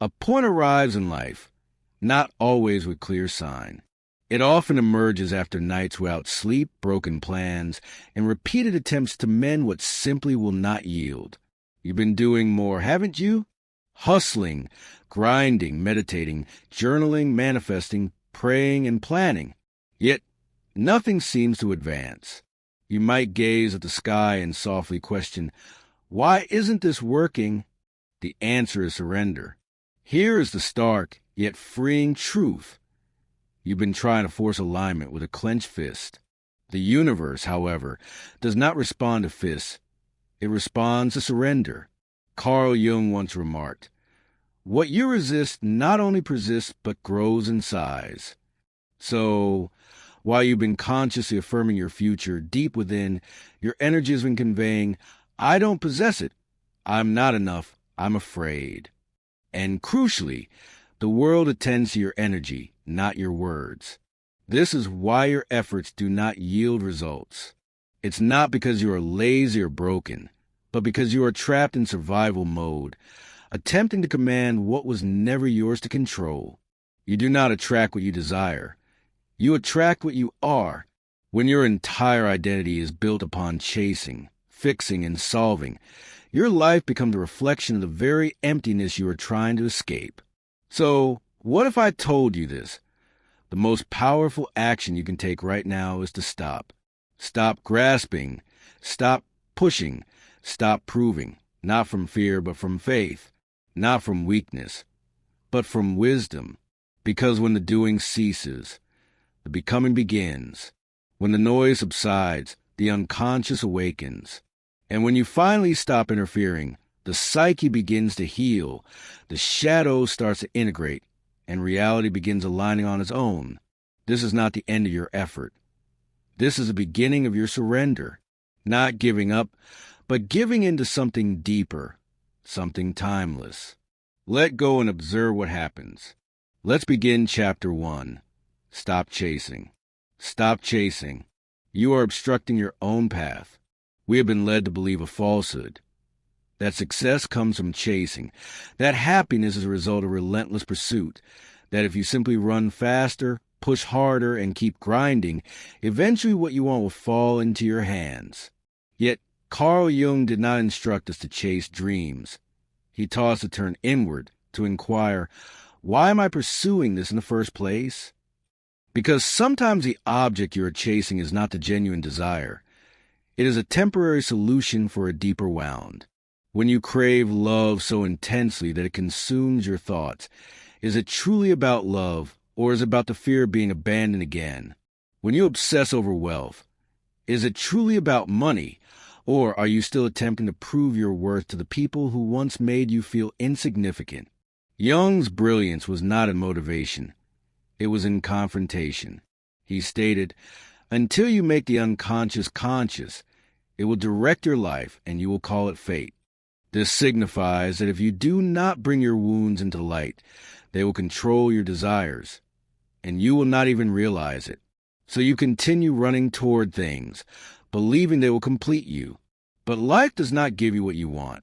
A point arrives in life, not always with clear sign. It often emerges after nights without sleep, broken plans, and repeated attempts to mend what simply will not yield. You've been doing more, haven't you? Hustling, grinding, meditating, journaling, manifesting, praying, and planning. Yet, nothing seems to advance. You might gaze at the sky and softly question, "Why isn't this working?" The answer is surrender. Here is the stark, yet freeing truth. You've been trying to force alignment with a clenched fist. The universe, however, does not respond to fists. It responds to surrender. Carl Jung once remarked, "What you resist not only persists, but grows in size." So, while you've been consciously affirming your future, deep within, your energy has been conveying, "I don't possess it. I'm not enough. I'm afraid." And crucially, the world attends to your energy, not your words. This is why your efforts do not yield results. It's not because you are lazy or broken, but because you are trapped in survival mode, attempting to command what was never yours to control. You do not attract what you desire. You attract what you are. When your entire identity is built upon chasing, fixing, and solving, your life becomes a reflection of the very emptiness you are trying to escape. So, what if I told you this? The most powerful action you can take right now is to stop. Stop grasping. Stop pushing. Stop proving. Not from fear, but from faith. Not from weakness, but from wisdom. Because when the doing ceases, the becoming begins. When the noise subsides, the unconscious awakens. And when you finally stop interfering, the psyche begins to heal, the shadow starts to integrate, and reality begins aligning on its own. This is not the end of your effort. This is the beginning of your surrender. Not giving up, but giving into something deeper, something timeless. Let go and observe what happens. Let's begin Chapter 1. Stop chasing. Stop chasing. You are obstructing your own path. We have been led to believe a falsehood. That success comes from chasing. That happiness is a result of relentless pursuit. That if you simply run faster, push harder, and keep grinding, eventually what you want will fall into your hands. Yet, Carl Jung did not instruct us to chase dreams. He taught us to turn inward, to inquire, why am I pursuing this in the first place? Because sometimes the object you are chasing is not the genuine desire. It is a temporary solution for a deeper wound. When you crave love so intensely that it consumes your thoughts, is it truly about love, or is it about the fear of being abandoned again? When you obsess over wealth, is it truly about money, or are you still attempting to prove your worth to the people who once made you feel insignificant? Jung's brilliance was not in motivation. It was in confrontation. He stated, "Until you make the unconscious conscious, it will direct your life and you will call it fate." This signifies that if you do not bring your wounds into light, they will control your desires, and you will not even realize it. So you continue running toward things, believing they will complete you. But life does not give you what you want.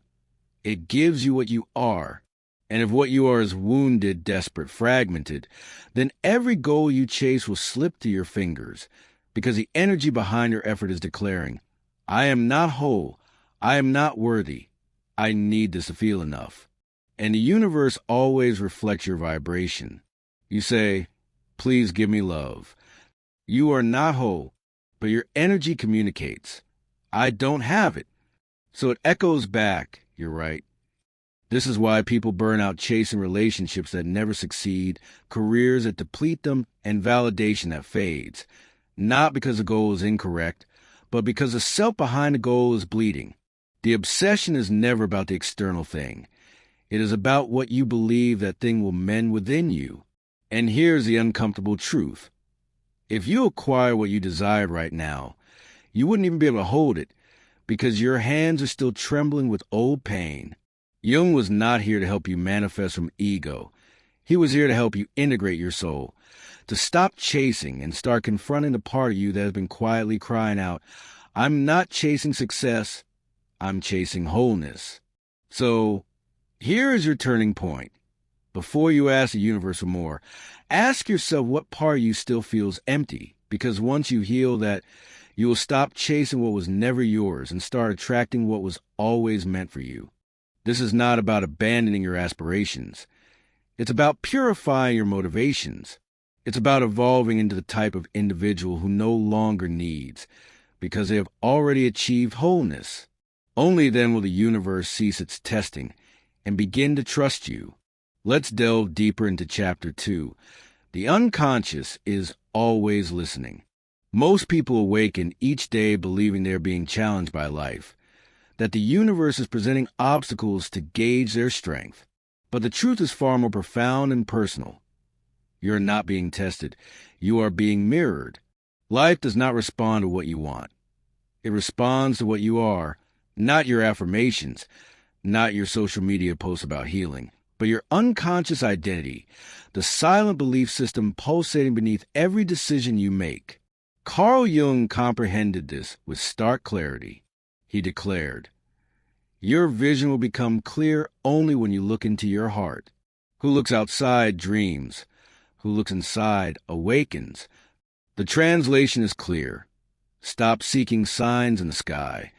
It gives you what you are. And if what you are is wounded, desperate, fragmented, then every goal you chase will slip through your fingers, because the energy behind your effort is declaring, "I am not whole. I am not worthy. I need this to feel enough." And the universe always reflects your vibration. You say, "Please give me love." You are not whole, but your energy communicates, "I don't have it." So it echoes back, "You're right." This is why people burn out chasing relationships that never succeed, careers that deplete them, and validation that fades. Not because the goal is incorrect, but because the self behind the goal is bleeding. The obsession is never about the external thing. It is about what you believe that thing will mend within you. And here's the uncomfortable truth. If you acquire what you desired right now, you wouldn't even be able to hold it because your hands are still trembling with old pain. Jung was not here to help you manifest from ego. He was here to help you integrate your soul, to stop chasing and start confronting the part of you that has been quietly crying out, "I'm not chasing success, I'm chasing wholeness." So, here is your turning point. Before you ask the universe for more, ask yourself what part of you still feels empty, because once you heal that, you will stop chasing what was never yours and start attracting what was always meant for you. This is not about abandoning your aspirations. It's about purifying your motivations. It's about evolving into the type of individual who no longer needs, because they have already achieved wholeness. Only then will the universe cease its testing and begin to trust you. Let's delve deeper into Chapter 2. The unconscious is always listening. Most people awaken each day believing they are being challenged by life, that the universe is presenting obstacles to gauge their strength. But the truth is far more profound and personal. You are not being tested. You are being mirrored. Life does not respond to what you want. It responds to what you are, not your affirmations, not your social media posts about healing, but your unconscious identity, the silent belief system pulsating beneath every decision you make. Carl Jung comprehended this with stark clarity. He declared, "Your vision will become clear only when you look into your heart. Who looks outside dreams. Who looks inside awakens." The translation is clear. Stop seeking signs in the sky.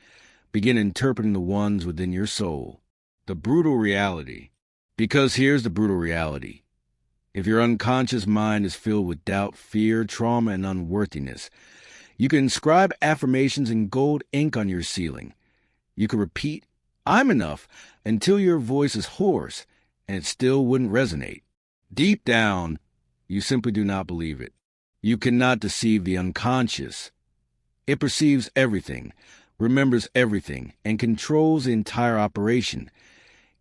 Begin interpreting the ones within your soul. The brutal reality. Because here's the brutal reality. If your unconscious mind is filled with doubt, fear, trauma, and unworthiness, you can inscribe affirmations in gold ink on your ceiling. You can repeat, "I'm enough," until your voice is hoarse, and it still wouldn't resonate. Deep down, you simply do not believe it. You cannot deceive the unconscious. It perceives everything, remembers everything, and controls the entire operation,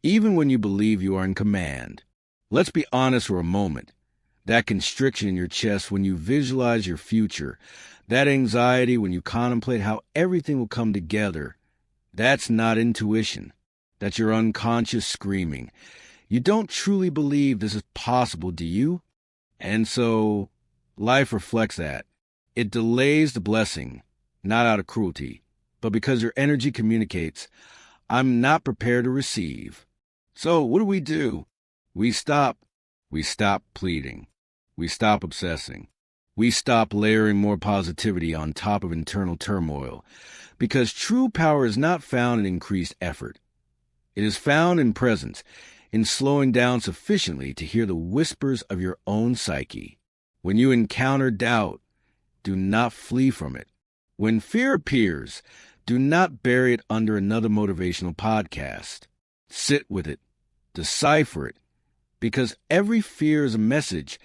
even when you believe you are in command. Let's be honest for a moment. That constriction in your chest when you visualize your future, that anxiety when you contemplate how everything will come together, that's not intuition. That's your unconscious screaming. You don't truly believe this is possible, do you? And so, life reflects that. It delays the blessing, not out of cruelty, but because your energy communicates, "I'm not prepared to receive." So what do? We stop pleading. We stop obsessing. We stop layering more positivity on top of internal turmoil, because true power is not found in increased effort. It is found in presence, in slowing down sufficiently to hear the whispers of your own psyche. When you encounter doubt, do not flee from it. When fear appears, do not bury it under another motivational podcast. Sit with it. Decipher it. Because every fear is a message.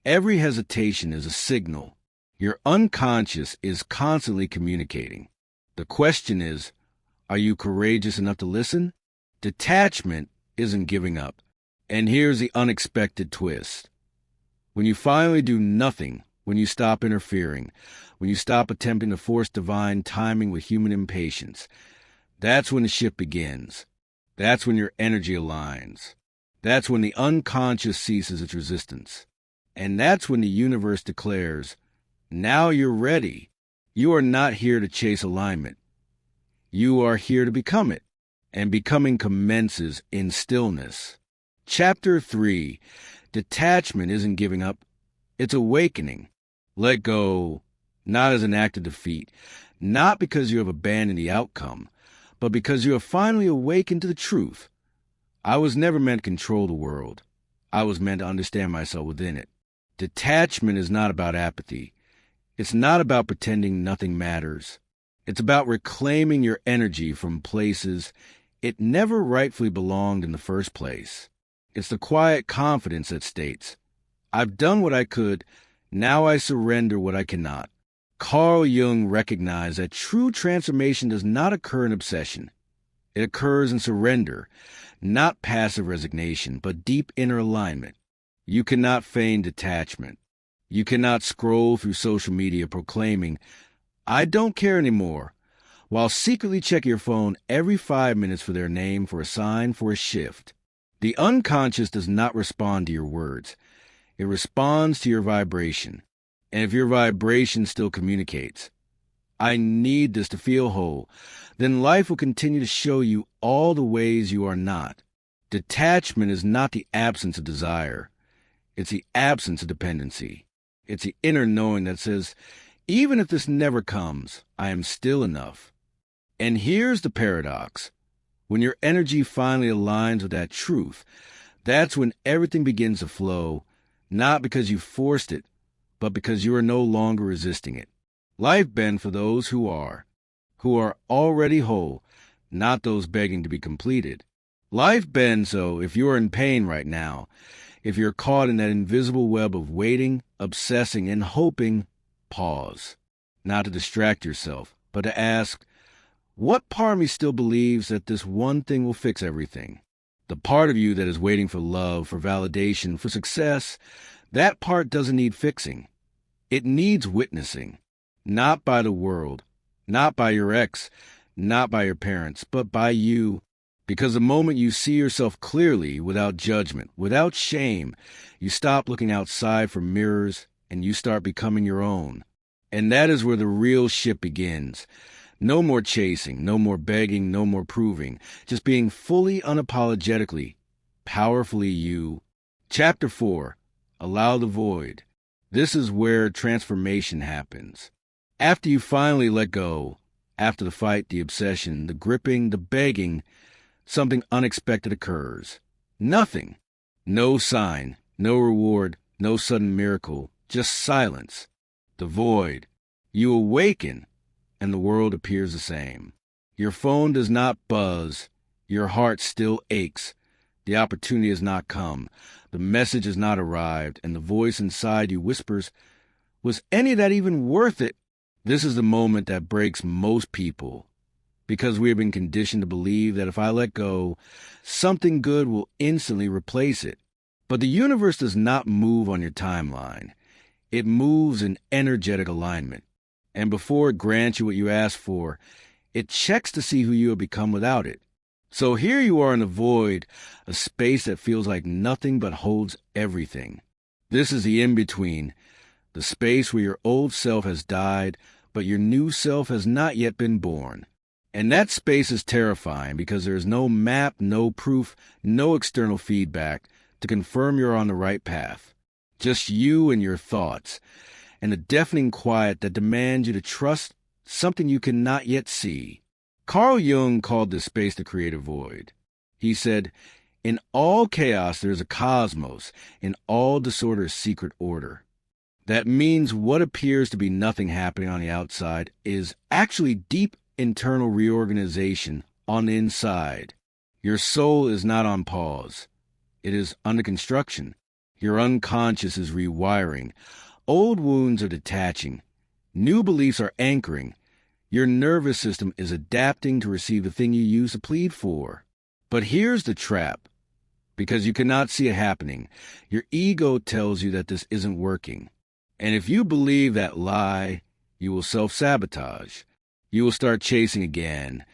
Every hesitation is a signal. Your unconscious is constantly communicating. The question is, are you courageous enough to listen? Detachment isn't giving up. And here's the unexpected twist. When you finally do nothing, when you stop interfering, when you stop attempting to force divine timing with human impatience, that's when the shift begins. That's when your energy aligns. That's when the unconscious ceases its resistance. And that's when the universe declares, "Now you're ready." You are not here to chase alignment. You are here to become it. And becoming commences in stillness. Chapter 3. Detachment isn't giving up. It's awakening. Let go, not as an act of defeat, not because you have abandoned the outcome, but because you have finally awakened to the truth. I was never meant to control the world. I was meant to understand myself within it. Detachment is not about apathy. It's not about pretending nothing matters. It's about reclaiming your energy from places it never rightfully belonged in the first place. It's the quiet confidence that states, "I've done what I could, now I surrender what I cannot." Carl Jung recognized that true transformation does not occur in obsession. It occurs in surrender, not passive resignation, but deep inner alignment. You cannot feign detachment. You cannot scroll through social media proclaiming, "I don't care anymore," while secretly checking your phone every 5 minutes for their name for a sign for a shift. The unconscious does not respond to your words. It responds to your vibration. And if your vibration still communicates, "I need this to feel whole," then life will continue to show you all the ways you are not. Detachment is not the absence of desire. It's the absence of dependency. It's the inner knowing that says, even if this never comes, I am still enough. And here's the paradox. When your energy finally aligns with that truth, that's when everything begins to flow, not because you forced it, but because you are no longer resisting it. Life bends for those who are already whole, not those begging to be completed. Life bends so if you are in pain right now, if you're caught in that invisible web of waiting, obsessing, and hoping, pause. Not to distract yourself, but to ask, what part of me still believes that this one thing will fix everything? The part of you that is waiting for love, for validation, for success, that part doesn't need fixing. It needs witnessing. Not by the world, not by your ex, not by your parents, but by you. Because the moment you see yourself clearly, without judgment, without shame, you stop looking outside for mirrors and you start becoming your own. And that is where the real shit begins. No more chasing, no more begging, no more proving. Just being fully, unapologetically, powerfully you. Chapter 4. Allow the void. This is where transformation happens. After you finally let go, after the fight, the obsession, the gripping, the begging, something unexpected occurs. Nothing. No sign, no reward, no sudden miracle, just silence. The void. You awaken, and the world appears the same. Your phone does not buzz. Your heart still aches. The opportunity has not come. The message has not arrived, and the voice inside you whispers, was any of that even worth it? This is the moment that breaks most people, because we have been conditioned to believe that if I let go, something good will instantly replace it. But the universe does not move on your timeline. It moves in energetic alignment. And before it grants you what you ask for, it checks to see who you have become without it. So here you are in the void, a space that feels like nothing but holds everything. This is the in-between, the space where your old self has died, but your new self has not yet been born. And that space is terrifying because there is no map, no proof, no external feedback to confirm you're on the right path. Just you and your thoughts, and a deafening quiet that demands you to trust something you cannot yet see. Carl Jung called this space the creative void. He said, in all chaos there is a cosmos, in all disorder a secret order. That means what appears to be nothing happening on the outside is actually deep internal reorganization on the inside. Your soul is not on pause. It is under construction. Your unconscious is rewiring. Old wounds are detaching. New beliefs are anchoring. Your nervous system is adapting to receive the thing you used to plead for. But here's the trap. Because you cannot see it happening, your ego tells you that this isn't working. And if you believe that lie, you will self-sabotage. You will start chasing again,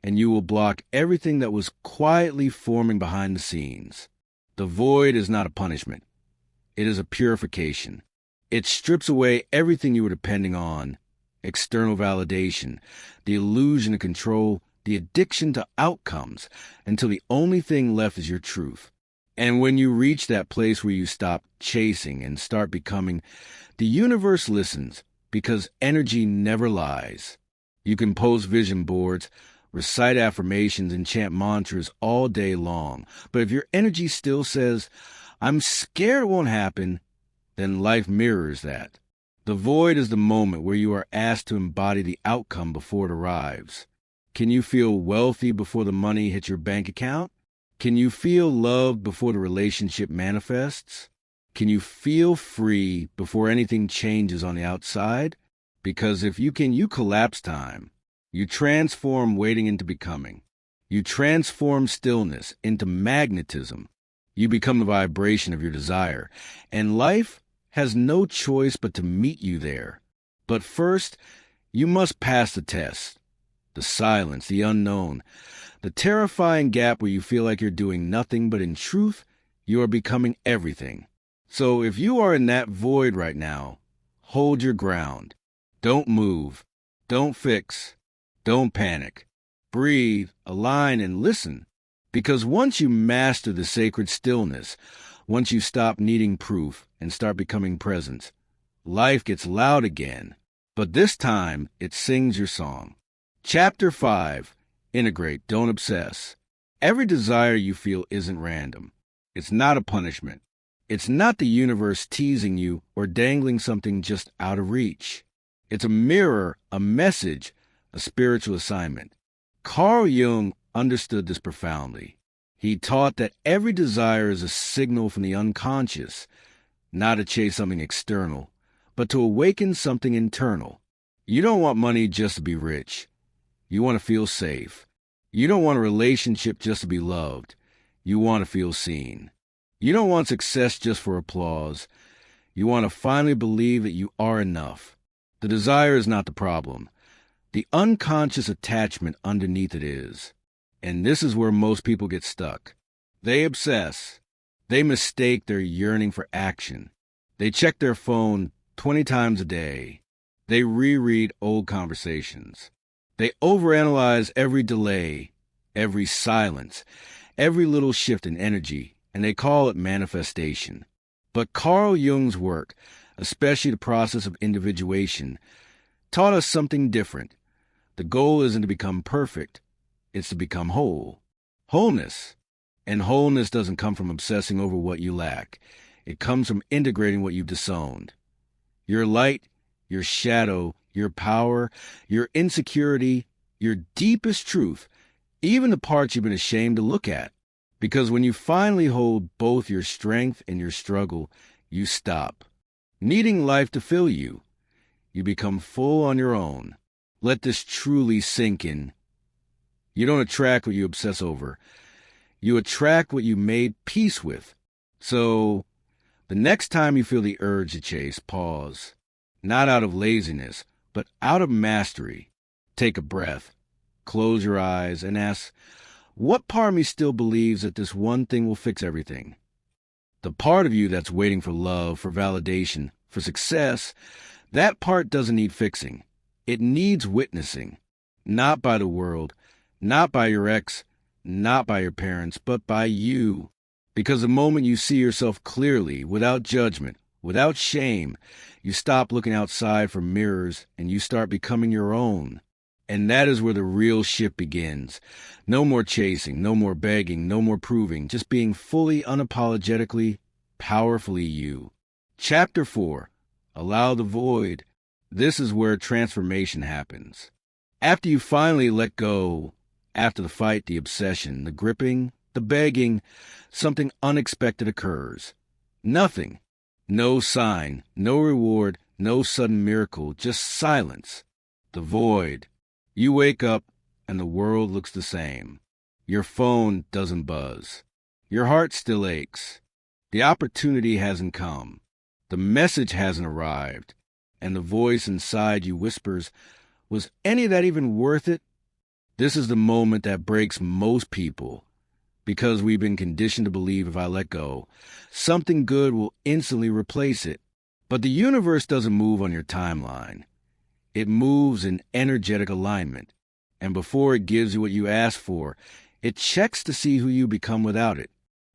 and you will block everything that was quietly forming behind the scenes. The void is not a punishment. It is a purification. It strips away everything you were depending on, external validation, the illusion of control, the addiction to outcomes, until the only thing left is your truth. And when you reach that place where you stop chasing and start becoming, the universe listens, because energy never lies. You can post vision boards, recite affirmations, and chant mantras all day long. But if your energy still says, I'm scared it won't happen, then life mirrors that. The void is the moment where you are asked to embody the outcome before it arrives. Can you feel wealthy before the money hits your bank account? Can you feel loved before the relationship manifests? Can you feel free before anything changes on the outside? Because if you can, you collapse time. You transform waiting into becoming. You transform stillness into magnetism. You become the vibration of your desire. And life has no choice but to meet you there. But first, you must pass the test. The silence, the unknown, the terrifying gap where you feel like you're doing nothing, but in truth, you are becoming everything. So if you are in that void right now, hold your ground. Don't move. Don't fix. Don't panic. Breathe, align, and listen. Because once you master the sacred stillness, once you stop needing proof and start becoming present, life gets loud again, but this time it sings your song. Chapter 5. Integrate, don't obsess. Every desire you feel isn't random. It's not a punishment. It's not the universe teasing you or dangling something just out of reach. It's a mirror, a message, a spiritual assignment. Carl Jung understood this profoundly. He taught that every desire is a signal from the unconscious, not to chase something external, but to awaken something internal. You don't want money just to be rich. You want to feel safe. You don't want a relationship just to be loved. You want to feel seen. You don't want success just for applause. You want to finally believe that you are enough. The desire is not the problem. The unconscious attachment underneath it is. And this is where most people get stuck. They obsess. They mistake their yearning for action. They check their phone 20 times a day. They reread old conversations. They overanalyze every delay, every silence, every little shift in energy, and they call it manifestation. But Carl Jung's work, especially the process of individuation, taught us something different. The goal isn't to become perfect, it's to become whole. Wholeness. And wholeness doesn't come from obsessing over what you lack. It comes from integrating what you've disowned. Your light, your shadow, your power, your insecurity, your deepest truth, even the parts you've been ashamed to look at. Because when you finally hold both your strength and your struggle, you stop needing life to fill you. You become full on your own. Let this truly sink in. You don't attract what you obsess over. You attract what you made peace with. So, the next time you feel the urge to chase, pause. Not out of laziness, but out of mastery. Take a breath. Close your eyes and ask, what part of me still believes that this one thing will fix everything? The part of you that's waiting for love, for validation, for success, that part doesn't need fixing. It needs witnessing. Not by the world, not by your ex, not by your parents, but by you. Because the moment you see yourself clearly, without judgment, without shame, you stop looking outside for mirrors and you start becoming your own. And that is where the real shift begins. No more chasing, no more begging, no more proving, just being fully, unapologetically, powerfully you. Chapter 4. Allow the void. This is where transformation happens. After you finally let go, after the fight, the obsession, the gripping, the begging, something unexpected occurs. Nothing. No sign, no reward, no sudden miracle, just silence. The void. You wake up and the world looks the same. Your phone doesn't buzz. Your heart still aches. The opportunity hasn't come. The message hasn't arrived. And the voice inside you whispers, was any of that even worth it? This is the moment that breaks most people. Because we've been conditioned to believe if I let go, something good will instantly replace it. But the universe doesn't move on your timeline. It moves in energetic alignment. And before it gives you what you ask for, it checks to see who you become without it.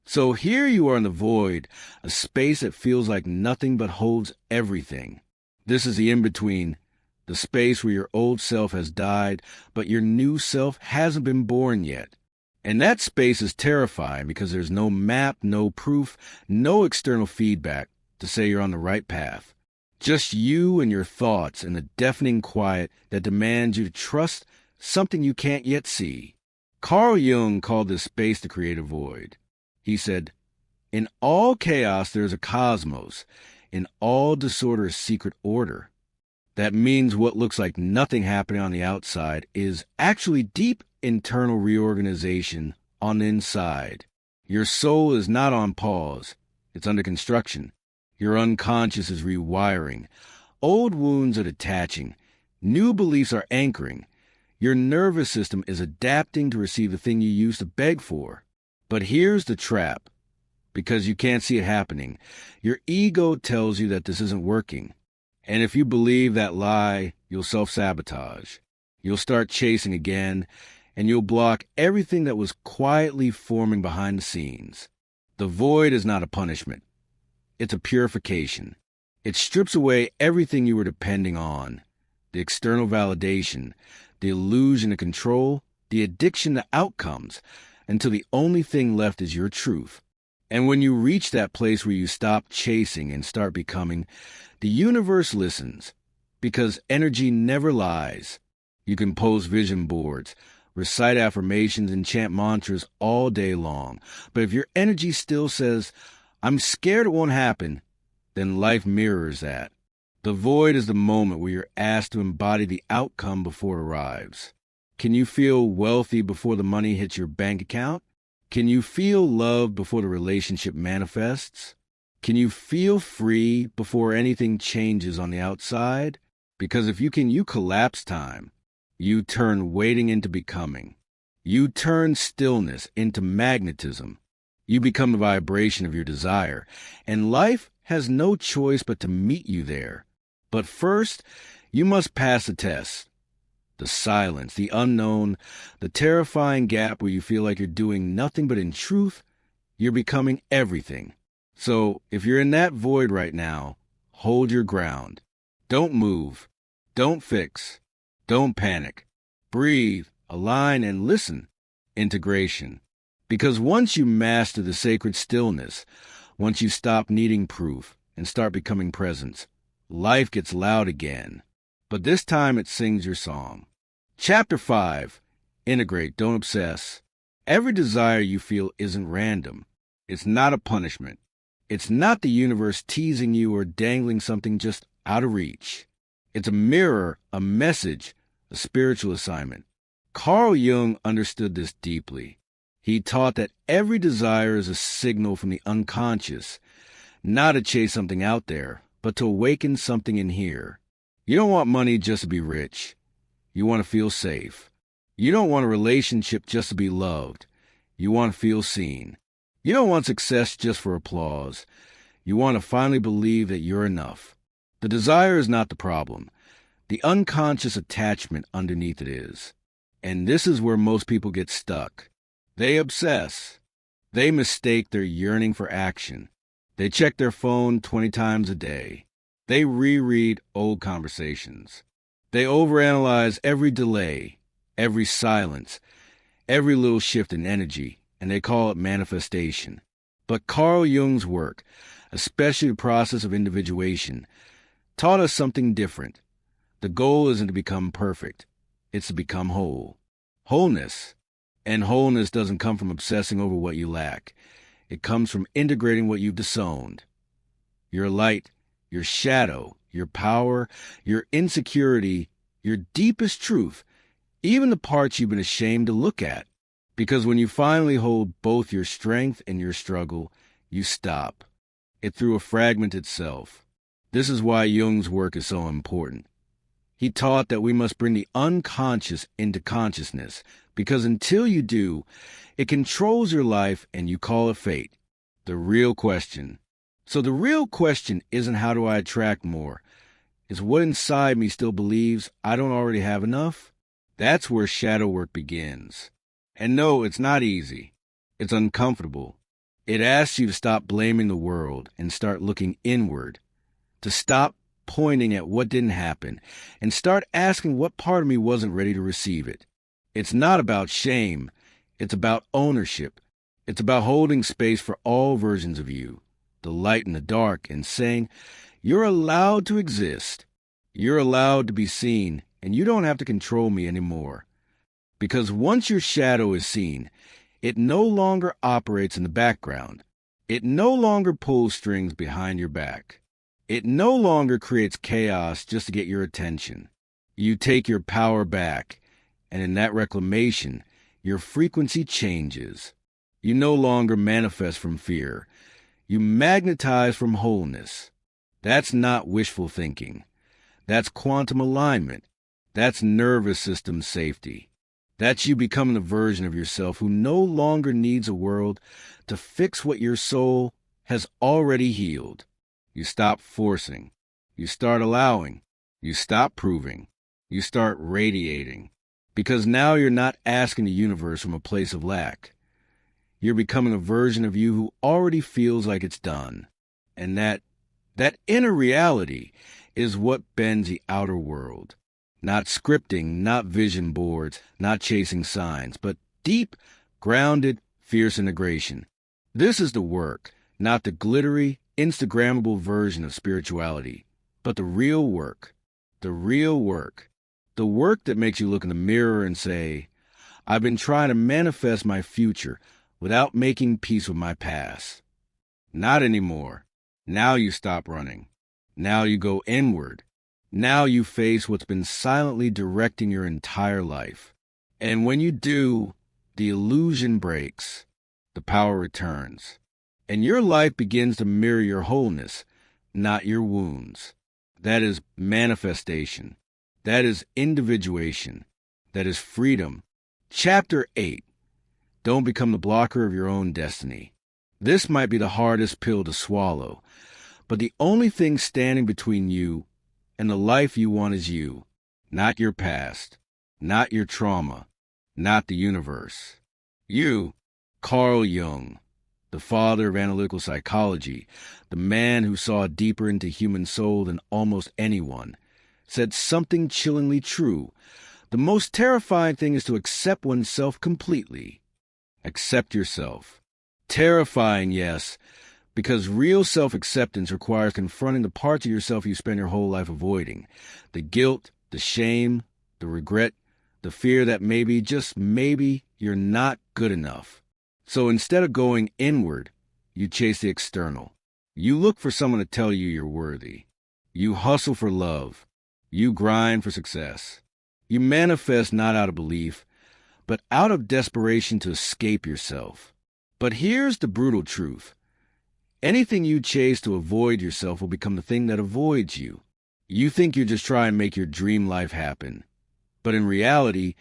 So here you are in the void, a space that feels like nothing but holds everything. This is the in-between, the space where your old self has died, but your new self hasn't been born yet. And that space is terrifying because there's no map, no proof, no external feedback to say you're on the right path. Just you and your thoughts and the deafening quiet that demands you to trust something you can't yet see. Carl Jung called this space the creative void. He said, in all chaos there is a cosmos, in all disorder a secret order. That means what looks like nothing happening on the outside is actually deep internal reorganization on the inside. Your soul is not on pause. It's under construction. Your unconscious is rewiring. Old wounds are detaching. New beliefs are anchoring. Your nervous system is adapting to receive the thing you used to beg for. But here's the trap. Because you can't see it happening, your ego tells you that this isn't working. And if you believe that lie, you'll self-sabotage. You'll start chasing again, and you'll block everything that was quietly forming behind the scenes. The void is not a punishment. It's a purification. It strips away everything you were depending on, the external validation, the illusion of control, the addiction to outcomes, until the only thing left is your truth. And when you reach that place where you stop chasing and start becoming, the universe listens, because energy never lies. You can post vision boards, recite affirmations, and chant mantras all day long. But if your energy still says, "I'm scared it won't happen," then life mirrors that. The void is the moment where you're asked to embody the outcome before it arrives. Can you feel wealthy before the money hits your bank account? Can you feel love before the relationship manifests? Can you feel free before anything changes on the outside? Because if you can, you collapse time. You turn waiting into becoming. You turn stillness into magnetism. You become the vibration of your desire, and life has no choice but to meet you there. But first, you must pass a test. The silence, the unknown, the terrifying gap where you feel like you're doing nothing but in truth, you're becoming everything. So, if you're in that void right now, hold your ground. Don't move. Don't fix. Don't panic. Breathe, align, and listen. Integration. Because once you master the sacred stillness, once you stop needing proof and start becoming presence, life gets loud again. But this time it sings your song. Chapter 5. Integrate, don't obsess. Every desire you feel isn't random. It's not a punishment. It's not the universe teasing you or dangling something just out of reach. It's a mirror, a message, a spiritual assignment. Carl Jung understood this deeply. He taught that every desire is a signal from the unconscious, not to chase something out there, but to awaken something in here. You don't want money just to be rich. You want to feel safe. You don't want a relationship just to be loved. You want to feel seen. You don't want success just for applause. You want to finally believe that you're enough. The desire is not the problem. The unconscious attachment underneath it is. And this is where most people get stuck. They obsess. They mistake their yearning for action. They check their phone 20 times a day. They reread old conversations. They overanalyze every delay, every silence, every little shift in energy, and they call it manifestation. But Carl Jung's work, especially the process of individuation, taught us something different. The goal isn't to become perfect. It's to become whole. Wholeness. And wholeness doesn't come from obsessing over what you lack. It comes from integrating what you've disowned. Your light, your shadow, your power, your insecurity, your deepest truth, even the parts you've been ashamed to look at. Because when you finally hold both your strength and your struggle, you stop. It threw a fragmented self. This is why Jung's work is so important. He taught that we must bring the unconscious into consciousness, because until you do, it controls your life and you call it fate. The real question. So the real question isn't how do I attract more? It's what inside me still believes I don't already have enough? That's where shadow work begins. And no, it's not easy. It's uncomfortable. It asks you to stop blaming the world and start looking inward. To stop pointing at what didn't happen and start asking what part of me wasn't ready to receive it. It's not about shame. It's about ownership. It's about holding space for all versions of you, the light and the dark, and saying, you're allowed to exist. You're allowed to be seen, and you don't have to control me anymore. Because once your shadow is seen, it no longer operates in the background. It no longer pulls strings behind your back. It no longer creates chaos just to get your attention. You take your power back, and in that reclamation, your frequency changes. You no longer manifest from fear. You magnetize from wholeness. That's not wishful thinking. That's quantum alignment. That's nervous system safety. That's you becoming the version of yourself who no longer needs a world to fix what your soul has already healed. You stop forcing. You start allowing. You stop proving. You start radiating. Because now you're not asking the universe from a place of lack. You're becoming a version of you who already feels like it's done. And that inner reality is what bends the outer world. Not scripting, not vision boards, not chasing signs, but deep, grounded, fierce integration. This is the work, not the glittery, Instagrammable version of spirituality, but the real work. The real work. The work that makes you look in the mirror and say, I've been trying to manifest my future without making peace with my past. Not anymore. Now you stop running. Now you go inward. Now you face what's been silently directing your entire life. And when you do, the illusion breaks. The power returns. And your life begins to mirror your wholeness, not your wounds. That is manifestation. That is individuation. That is freedom. Chapter 8. Don't become the blocker of your own destiny. This might be the hardest pill to swallow, but the only thing standing between you and the life you want is you, not your past, not your trauma, not the universe. You, Carl Jung, the father of analytical psychology, the man who saw deeper into human soul than almost anyone, said something chillingly true. The most terrifying thing is to accept oneself completely. Accept yourself. Terrifying, yes, because real self-acceptance requires confronting the parts of yourself you spend your whole life avoiding. The guilt, the shame, the regret, the fear that maybe, just maybe, you're not good enough. So instead of going inward, you chase the external. You look for someone to tell you you're worthy. You hustle for love. You grind for success. You manifest not out of belief, but out of desperation to escape yourself. But here's the brutal truth. Anything you chase to avoid yourself will become the thing that avoids you. You think you're just trying to make your dream life happen. But in reality,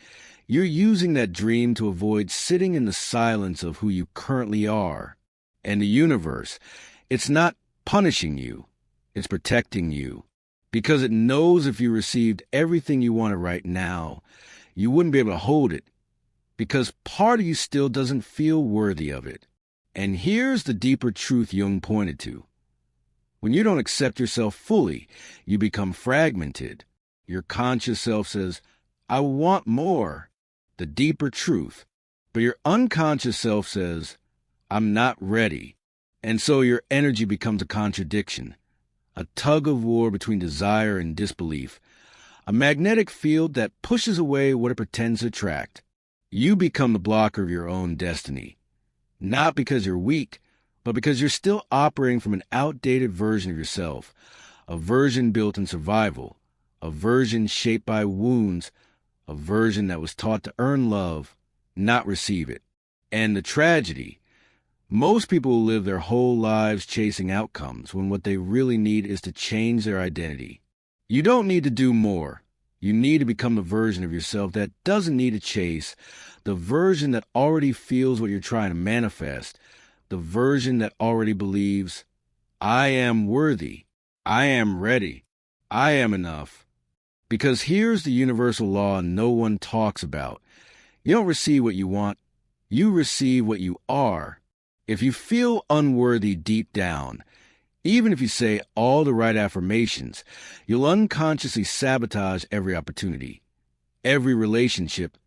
you're using that dream to avoid sitting in the silence of who you currently are. And the universe, it's not punishing you. It's protecting you. Because it knows if you received everything you wanted right now, you wouldn't be able to hold it. Because part of you still doesn't feel worthy of it. And here's the deeper truth Jung pointed to. When you don't accept yourself fully, you become fragmented. Your conscious self says, I want more, the deeper truth. But your unconscious self says, I'm not ready. And so your energy becomes a contradiction, a tug of war between desire and disbelief, a magnetic field that pushes away what it pretends to attract. You become the blocker of your own destiny. Not because you're weak, but because you're still operating from an outdated version of yourself, a version built in survival, a version shaped by wounds, a version that was taught to earn love, not receive it. And the tragedy, most people live their whole lives chasing outcomes when what they really need is to change their identity. You don't need to do more. You need to become the version of yourself that doesn't need to chase, the version that already feels what you're trying to manifest, the version that already believes, I am worthy, I am ready, I am enough. Because here's the universal law no one talks about. You don't receive what you want, you receive what you are. If you feel unworthy deep down, even if you say all the right affirmations, you'll unconsciously sabotage every opportunity, every relationship,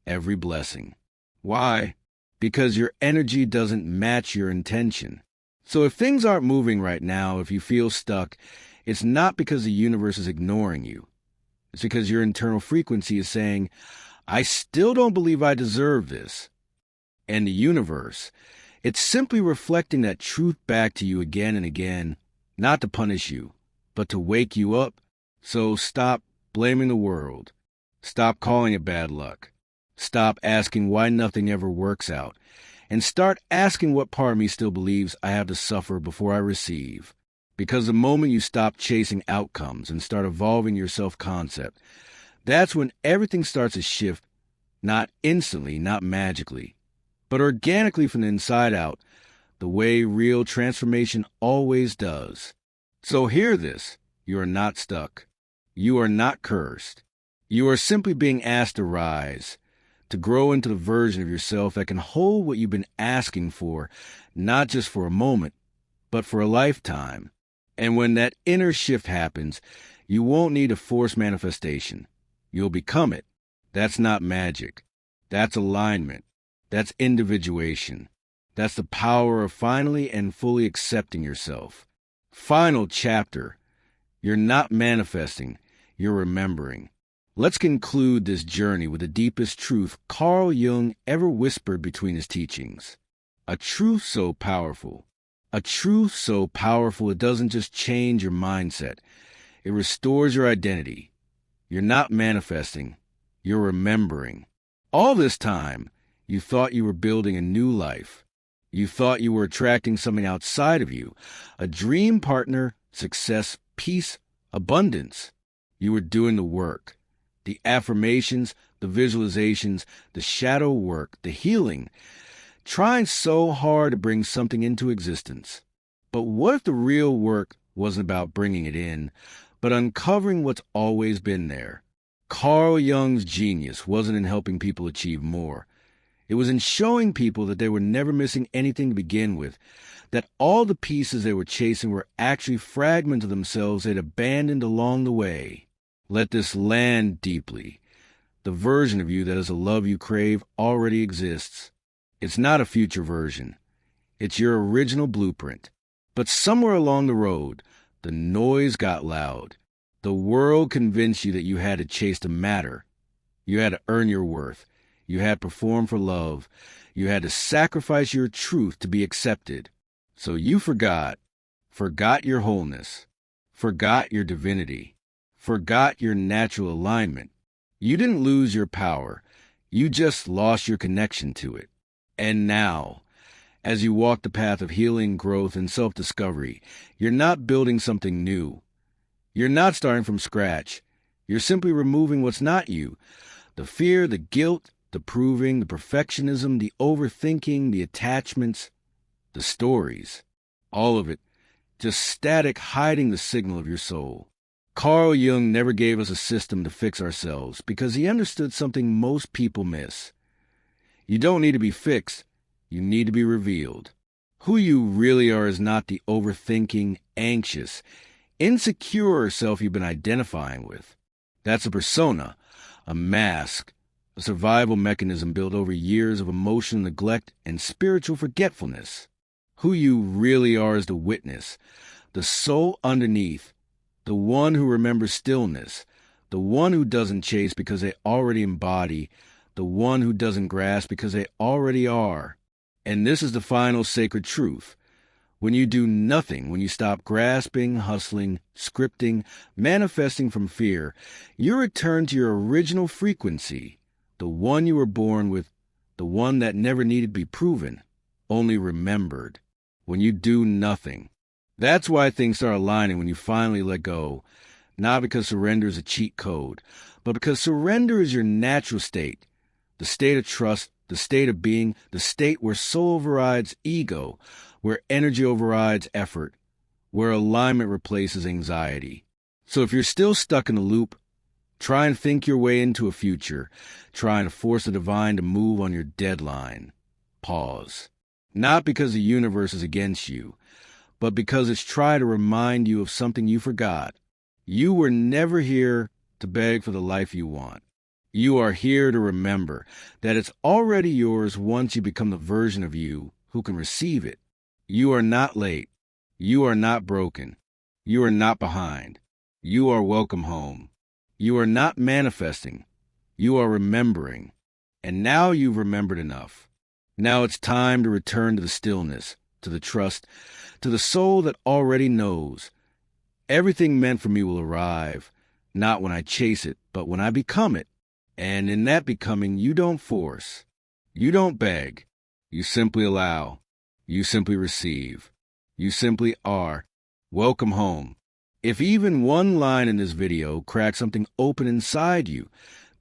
every blessing. Why? Because your energy doesn't match your intention. So if things aren't moving right now, if you feel stuck, it's not because the universe is ignoring you. It's because your internal frequency is saying, I still don't believe I deserve this. And the universe, it's simply reflecting that truth back to you again and again, not to punish you, but to wake you up. So stop blaming the world. Stop calling it bad luck. Stop asking why nothing ever works out. And start asking what part of me still believes I have to suffer before I receive. Because the moment you stop chasing outcomes and start evolving your self-concept, that's when everything starts to shift, not instantly, not magically, but organically from the inside out, the way real transformation always does. So hear this. You are not stuck. You are not cursed. You are simply being asked to rise, to grow into the version of yourself that can hold what you've been asking for, not just for a moment, but for a lifetime. And when that inner shift happens, you won't need a forced manifestation. You'll become it. That's not magic. That's alignment. That's individuation. That's the power of finally and fully accepting yourself. Final chapter. You're not manifesting. You're remembering. Let's conclude this journey with the deepest truth Carl Jung ever whispered between his teachings. A truth so powerful. A truth so powerful it doesn't just change your mindset. It restores your identity. You're not manifesting. You're remembering. All this time, you thought you were building a new life. You thought you were attracting something outside of you, a dream partner, success, peace, abundance. You were doing the work, the affirmations, the visualizations, the shadow work, the healing, trying so hard to bring something into existence. But what if the real work wasn't about bringing it in, but uncovering what's always been there? Carl Jung's genius wasn't in helping people achieve more. It was in showing people that they were never missing anything to begin with, that all the pieces they were chasing were actually fragments of themselves they'd abandoned along the way. Let this land deeply. The version of you that is the love you crave already exists. It's not a future version. It's your original blueprint. But somewhere along the road, the noise got loud. The world convinced you that you had to chase the matter. You had to earn your worth. You had to perform for love. You had to sacrifice your truth to be accepted. So you forgot your wholeness, forgot your divinity, forgot your natural alignment. You didn't lose your power. You just lost your connection to it. And now, as you walk the path of healing, growth, and self-discovery, you're not building something new. You're not starting from scratch. You're simply removing what's not you. The fear, the guilt, the proving, the perfectionism, the overthinking, the attachments, the stories. All of it, just static hiding the signal of your soul. Carl Jung never gave us a system to fix ourselves because he understood something most people miss. You don't need to be fixed. You need to be revealed. Who you really are is not the overthinking, anxious, insecure self you've been identifying with. That's a persona, a mask, a survival mechanism built over years of emotional neglect and spiritual forgetfulness. Who you really are is the witness, the soul underneath, the one who remembers stillness, the one who doesn't chase because they already embody, the one who doesn't grasp because they already are. And this is the final sacred truth. When you do nothing, when you stop grasping, hustling, scripting, manifesting from fear, you return to your original frequency, the one you were born with, the one that never needed to be proven, only remembered. When you do nothing. That's why things start aligning when you finally let go, not because surrender is a cheat code, but because surrender is your natural state, the state of trust, the state of being, the state where soul overrides ego, where energy overrides effort, where alignment replaces anxiety. So if you're still stuck in the loop, try and think your way into a future, trying to force the divine to move on your deadline. Pause. Not because the universe is against you, but because it's trying to remind you of something you forgot. You were never here to beg for the life you want. You are here to remember that it's already yours once you become the version of you who can receive it. You are not late. You are not broken. You are not behind. You are welcome home. You are not manifesting. You are remembering. And now you've remembered enough. Now it's time to return to the stillness, to the trust, to the soul that already knows. Everything meant for me will arrive, not when I chase it, but when I become it. And in that becoming, you don't force. You don't beg. You simply allow. You simply receive. You simply are. Welcome home. If even one line in this video cracks something open inside you,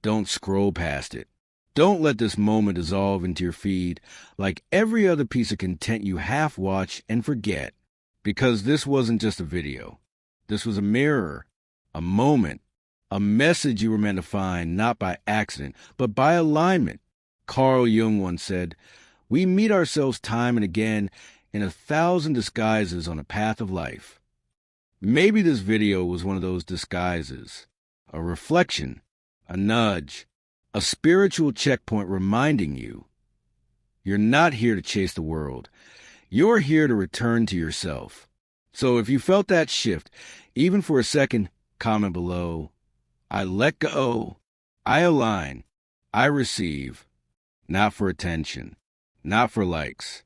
don't scroll past it. Don't let this moment dissolve into your feed like every other piece of content you half watch and forget. Because this wasn't just a video. This was a mirror, a moment, a message you were meant to find not by accident, but by alignment. Carl Jung once said, "We meet ourselves time and again in 1,000 disguises on a path of life." Maybe this video was one of those disguises, a reflection, a nudge, a spiritual checkpoint reminding you you're not here to chase the world. You're here to return to yourself. So if you felt that shift, even for a second, comment below. I let go. I align. I receive. Not for attention. Not for likes.